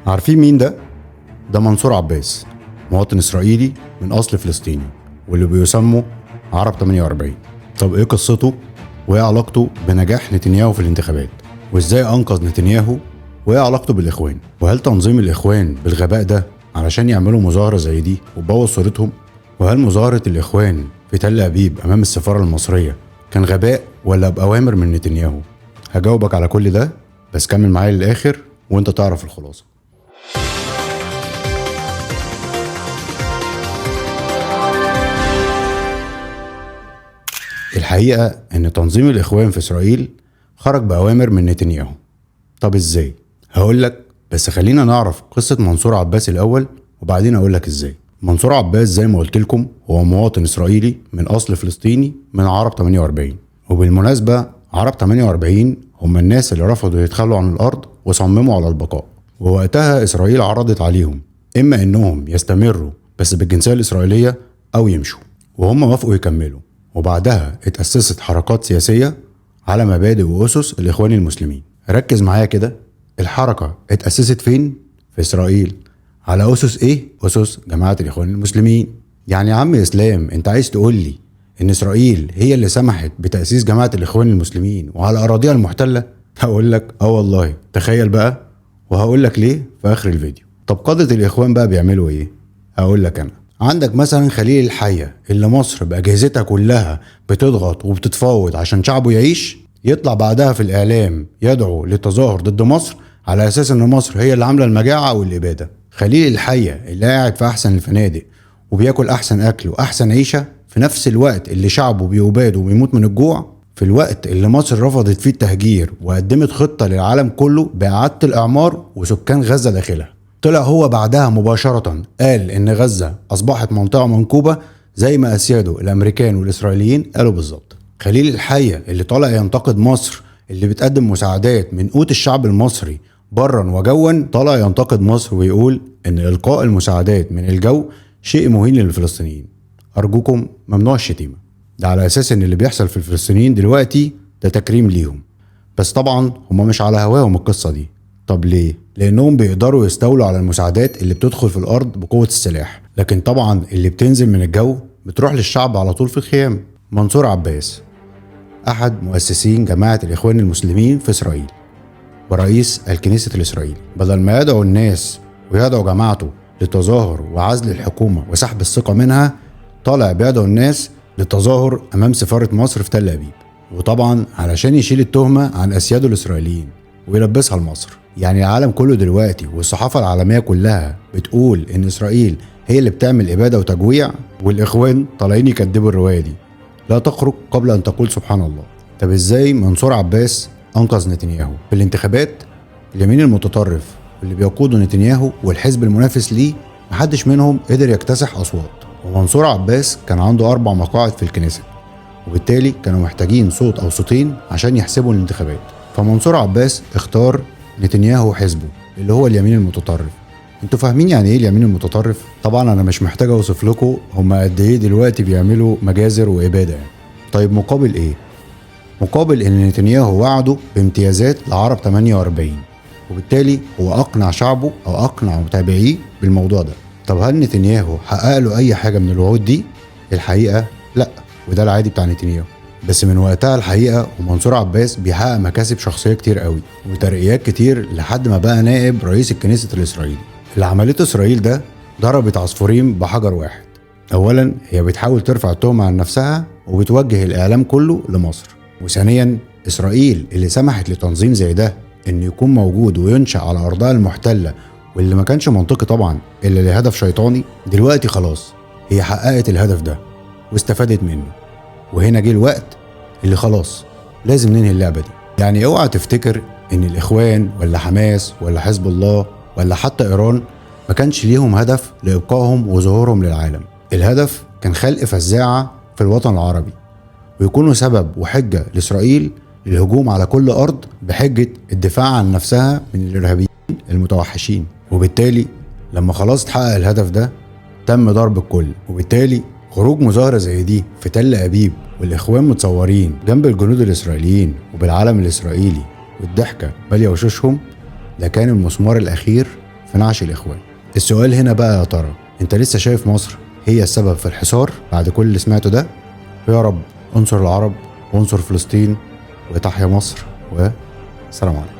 عارفين مين ده؟ ده منصور عباس، مواطن إسرائيلي من أصل فلسطيني واللي بيسموا عرب 48. طب إيه قصته؟ وإيه علاقته بنجاح نتنياهو في الانتخابات؟ وإزاي أنقذ نتنياهو؟ وإيه علاقته بالإخوان؟ وهل تنظيم الإخوان بالغباء ده علشان يعملوا مظاهرة زي دي وتبوظ صورتهم؟ وهل مظاهرة الإخوان في تل أبيب أمام السفارة المصرية كان غباء ولا بأوامر من نتنياهو؟ هجاوبك على كل ده، بس كمل معايا للآخر وإنت تعرف الخلاصة. الحقيقة إن تنظيم الإخوان في إسرائيل خرج بأوامر من نتنياهو. طب إزاي؟ هقولك، بس خلينا نعرف قصة منصور عباس الأول وبعدين أقولك إزاي. منصور عباس زي ما قلت لكم هو مواطن إسرائيلي من أصل فلسطيني من عرب 48. وبالمناسبة عرب 48 هم الناس اللي رفضوا يتخلوا عن الأرض وصمموا على البقاء، ووقتها إسرائيل عرضت عليهم إما إنهم يستمروا بس بالجنسية الإسرائيلية أو يمشوا، وهم وافقوا يكملوا. وبعدها اتأسست حركات سياسية على مبادئ وأسس الإخوان المسلمين. ركز معايا كده، الحركة اتأسست فين؟ في إسرائيل. على أسس إيه؟ أسس جماعة الإخوان المسلمين. يعني يا عم إسلام، أنت عايز تقول لي إن إسرائيل هي اللي سمحت بتأسيس جماعة الإخوان المسلمين وعلى أراضيها المحتلة؟ هقول لك والله، تخيل بقى، وهقول لك ليه في آخر الفيديو. طب قادة الإخوان بقى بيعملوا إيه؟ هقول لك أنا. عندك مثلا خليل الحية اللي مصر بأجهزتها كلها بتضغط وبتتفاوض عشان شعبه يعيش، يطلع بعدها في الإعلام يدعو للتظاهر ضد مصر على أساس إن مصر هي اللي عاملة المجاعة والإبادة. خليل الحية اللي قاعد في أحسن الفنادق وبياكل أحسن أكل وأحسن عيشة في نفس الوقت اللي شعبه بيباد وبيموت من الجوع، في الوقت اللي مصر رفضت فيه التهجير وقدمت خطة للعالم كله بإعادة الإعمار وسكان غزة داخلها. طلع هو بعدها مباشرة قال إن غزة أصبحت منطقة منكوبة زي ما أسياده الأمريكان والإسرائيليين قالوا بالظبط. خليل الحية اللي طالع ينتقد مصر اللي بتقدم مساعدات من قوت الشعب المصري برا وجوا، طالع ينتقد مصر ويقول إن إلقاء المساعدات من الجو شيء مهين للفلسطينيين. أرجوكم ممنوع الشتيمة، ده على أساس إن اللي بيحصل في الفلسطينيين دلوقتي ده تكريم ليهم. بس طبعا هم مش على هواهم القصة دي. طب ليه؟ لأنهم بيقدروا يستولوا على المساعدات اللي بتدخل في الأرض بقوة السلاح، لكن طبعا اللي بتنزل من الجو بتروح للشعب على طول في الخيام. منصور عباس أحد مؤسسين جماعة الإخوان المسلمين في إسرائيل ورئيس الكنيسة الإسرائيلي، بدل ما يدعو الناس ويدعو جماعته للتظاهر وعزل الحكومة وسحب الثقة منها، طالع بيدعو الناس للتظاهر أمام سفارة مصر في تل أبيب، وطبعا علشان يشيل التهمة عن أسياده الإسرائيليين ويلبسها لمصر. يعني العالم كله دلوقتي والصحافة العالمية كلها بتقول إن إسرائيل هي اللي بتعمل إبادة وتجويع، والإخوان طالعين يكذبوا الرواية دي. لا تخرج قبل أن تقول سبحان الله. طب إزاي منصور عباس أنقذ نتنياهو؟ في الانتخابات اليمين المتطرف اللي بيقوده نتنياهو والحزب المنافس ليه محدش منهم قدر يكتسح أصوات، ومنصور عباس كان عنده 4 مقاعد في الكنيسة، وبالتالي كانوا محتاجين صوت أو صوتين عشان يحسبوا الانتخابات. فمنصور عباس اختار نتنياهو وحزبه اللي هو اليمين المتطرف. انتوا فاهمين يعني ايه اليمين المتطرف؟ طبعا انا مش محتاج اوصف لكم هم قد ايه دلوقتي بيعملوا مجازر واباده يعني. طيب مقابل ايه؟ مقابل ان نتنياهو وعده بامتيازات لعرب 48، وبالتالي هو اقنع شعبه او اقنع متابعيه بالموضوع ده. طب هل نتنياهو حقق له اي حاجه من الوعود دي؟ الحقيقه لا، وده العادي بتاع نتنياهو. بس من وقتها الحقيقة ومنصور عباس بيحقق مكاسب شخصية كتير قوي وترقيات كتير لحد ما بقى نائب رئيس الكنيسة الإسرائيلي. اللي عملته إسرائيل ده ضربت عصفورين بحجر واحد. أولا هي بتحاول ترفع التهمة عن نفسها وبتوجه الإعلام كله لمصر، وثانيا إسرائيل اللي سمحت لتنظيم زي ده إنه يكون موجود وينشأ على أرضها المحتلة واللي ما كانش منطقي طبعا إلا لهدف شيطاني، دلوقتي خلاص هي حققت الهدف ده واستفادت منه. وهنا جه الوقت اللي خلاص لازم ننهي اللعبة دي. يعني اوعى تفتكر ان الاخوان ولا حماس ولا حزب الله ولا حتى ايران ما كانش ليهم هدف لابقائهم وظهورهم للعالم. الهدف كان خلق فزاعة في الوطن العربي ويكونوا سبب وحجة لاسرائيل للهجوم على كل ارض بحجة الدفاع عن نفسها من الارهابيين المتوحشين. وبالتالي لما خلاص اتحقق الهدف ده تم ضرب الكل، وبالتالي خروج مظاهرة زي دي في تل أبيب والإخوان متصورين جنب الجنود الإسرائيليين وبالعلم الإسرائيلي والضحكة بالية وشوشهم، ده كان المسمار الأخير في نعش الإخوان. السؤال هنا بقى يا ترى انت لسه شايف مصر هي السبب في الحصار بعد كل اللي سمعته ده؟ يا رب انصر العرب وانصر فلسطين وتحيا مصر، والسلام عليكم.